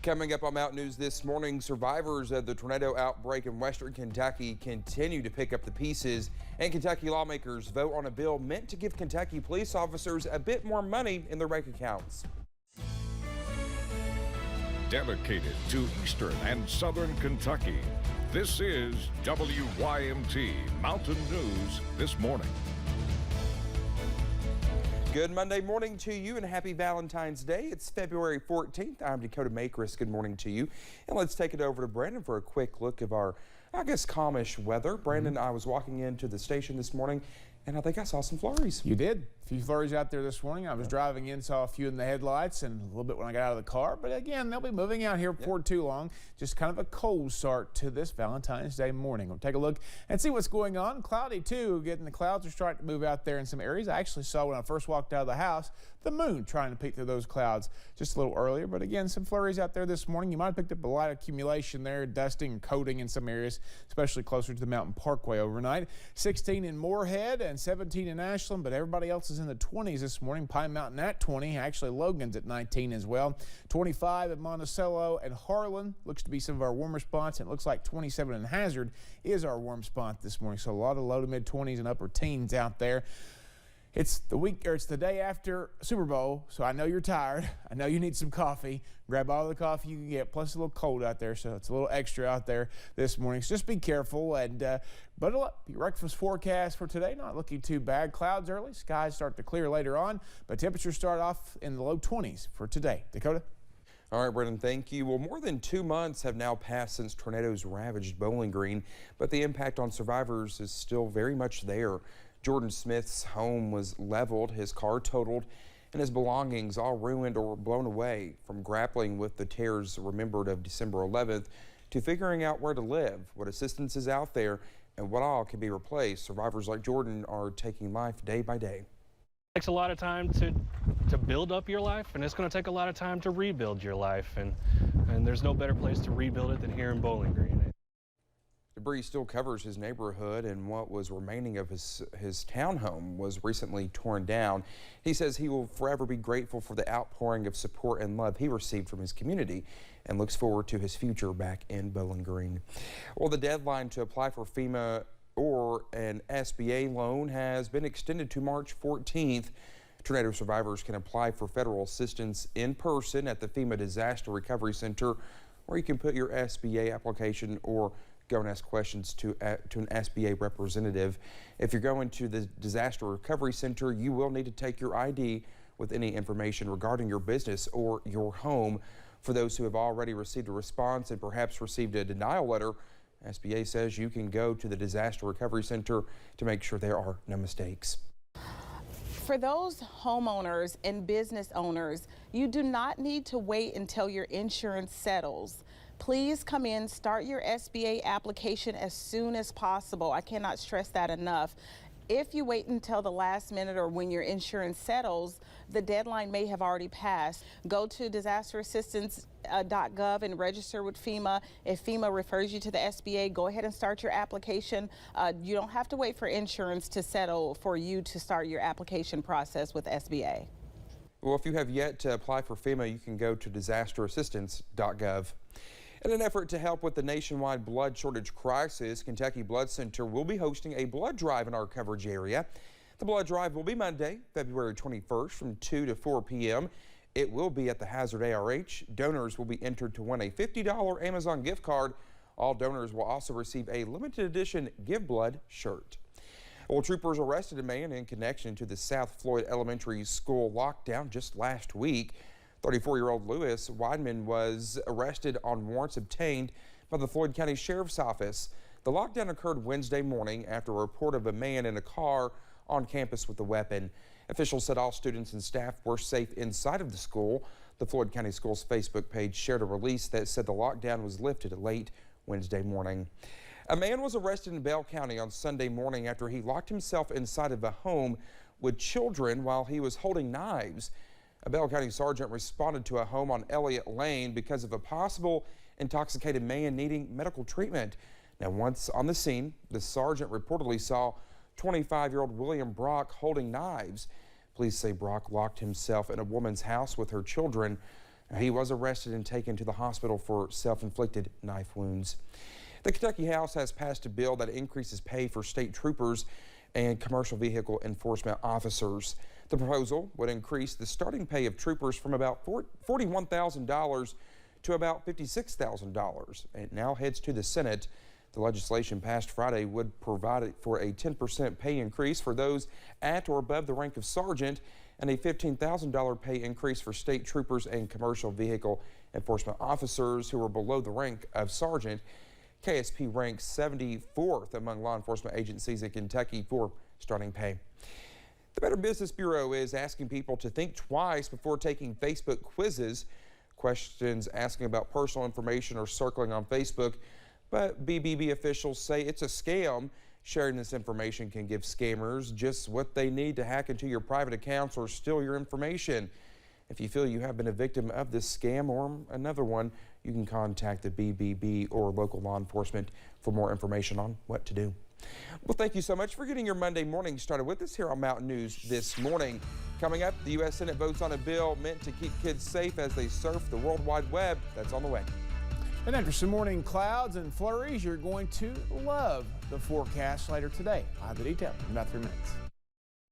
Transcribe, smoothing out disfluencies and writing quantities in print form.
Coming up on Mountain News this morning, survivors of the tornado outbreak in western Kentucky continue to pick up the pieces, and Kentucky lawmakers vote on a bill meant to give Kentucky police officers a bit more money in their bank accounts. Dedicated to eastern and southern Kentucky, this is WYMT Mountain News this morning. Good Monday morning to you and happy Valentine's Day. It's February 14th. I'm Dakota Makris. Good morning to you. And let's take it over to Brandon for a quick look of our, calmish weather. Brandon, I was walking into the station this morning and I think I saw some flurries. You did. A few flurries out there this morning. I was driving in, saw a few in the headlights and a little bit when I got out of the car. But again, they'll be moving out here before too long. Just kind of a cold start to this Valentine's Day morning. We'll take a look and see what's going on. Cloudy too. Getting the clouds are starting to move out there in some areas. I actually saw when I first walked out of the house, the moon trying to peek through those clouds just a little earlier. But again, some flurries out there this morning. You might have picked up a light accumulation there, dusting and coating in some areas, especially closer to the Mountain Parkway overnight. 16 in Moorhead and 17 in Ashland, but everybody else is in the 20s this morning. Pine Mountain at 20. Actually, Logan's at 19 as well. 25 at Monticello and Harlan. Looks to be some of our warmer spots. And it looks like 27 in Hazard is our warm spot this morning. So a lot of low to mid 20s and upper teens out there. It's the day after Super Bowl, so I know you're tired. I know you need some coffee. Grab all the coffee you can get, plus a little cold out there, so it's a little extra out there this morning. So just be careful and bundle up. Your breakfast forecast for today, not looking too bad. Clouds early, skies start to clear later on, but temperatures start off in the low 20s for today. Dakota? All right, Brendan, thank you. Well, more than 2 months have now passed since tornadoes ravaged Bowling Green, but the impact on survivors is still very much there. Jordan Smith's home was leveled, his car totaled, and his belongings all ruined or blown away. From grappling with the terrors remembered of December 11th to figuring out where to live, what assistance is out there, and what all can be replaced, survivors like Jordan are taking life day by day. It takes a lot of time to build up your life, and it's going to take a lot of time to rebuild your life, and there's no better place to rebuild it than here in Bowling Green. Debris still covers his neighborhood, and what was remaining of his townhome was recently torn down. He says he will forever be grateful for the outpouring of support and love he received from his community and looks forward to his future back in Bowling Green. Well, the deadline to apply for FEMA or an SBA loan has been extended to March 14th. Tornado survivors can apply for federal assistance in person at the FEMA Disaster Recovery Center, where you can put your SBA application or go and ask questions to an SBA representative. If you're going to the Disaster Recovery Center, you will need to take your ID with any information regarding your business or your home. For those who have already received a response and perhaps received a denial letter, SBA says you can go to the Disaster Recovery Center to make sure there are no mistakes. For those homeowners and business owners, you do not need to wait until your insurance settles. Please come in, start your SBA application as soon as possible. I cannot stress that enough. If you wait until the last minute or when your insurance settles, the deadline may have already passed. Go to disasterassistance.gov and register with FEMA. If FEMA refers you to the SBA, go ahead and start your application. You don't have to wait for insurance to settle for you to start your application process with SBA. Well, if you have yet to apply for FEMA, you can go to disasterassistance.gov. In an effort to help with the nationwide blood shortage crisis, Kentucky Blood Center will be hosting a blood drive in our coverage area. The blood drive will be Monday, February 21st from 2 to 4 p.m. It will be at the Hazard ARH. Donors will be entered to win a $50 Amazon gift card. All donors will also receive a limited edition Give Blood shirt. Well, troopers arrested a man in connection to the South Floyd Elementary School lockdown just last week. 34-year-old Lewis Weidman was arrested on warrants obtained by the Floyd County Sheriff's Office. The lockdown occurred Wednesday morning after a report of a man in a car on campus with a weapon. Officials said all students and staff were safe inside of the school. The Floyd County Schools Facebook page shared a release that said the lockdown was lifted late Wednesday morning. A man was arrested in Bell County on Sunday morning after he locked himself inside of a home with children while he was holding knives. A Bell County sergeant responded to a home on Elliott Lane because of a possible intoxicated man needing medical treatment. Now, once on the scene, the sergeant reportedly saw 25-year-old William Brock holding knives. Police say Brock locked himself in a woman's house with her children. He was arrested and taken to the hospital for self-inflicted knife wounds. The Kentucky House has passed a bill that increases pay for state troopers and commercial vehicle enforcement officers. The proposal would increase the starting pay of troopers from about $41,000 to about $56,000. It now heads to the Senate. The legislation passed Friday would provide for a 10% pay increase for those at or above the rank of sergeant and a $15,000 pay increase for state troopers and commercial vehicle enforcement officers who are below the rank of sergeant. KSP ranks 74th among law enforcement agencies in Kentucky for starting pay. The Better Business Bureau is asking people to think twice before taking Facebook quizzes. Questions asking about personal information are circling on Facebook, but BBB officials say it's a scam. Sharing this information can give scammers just what they need to hack into your private accounts or steal your information. If you feel you have been a victim of this scam or another one, you can contact the BBB or local law enforcement for more information on what to do. Well, thank you so much for getting your Monday morning started with us here on Mountain News this morning. Coming up, the U.S. Senate votes on a bill meant to keep kids safe as they surf the World Wide Web. That's on the way. And after some morning clouds and flurries, you're going to love the forecast later today. I have the detail in about 3 minutes.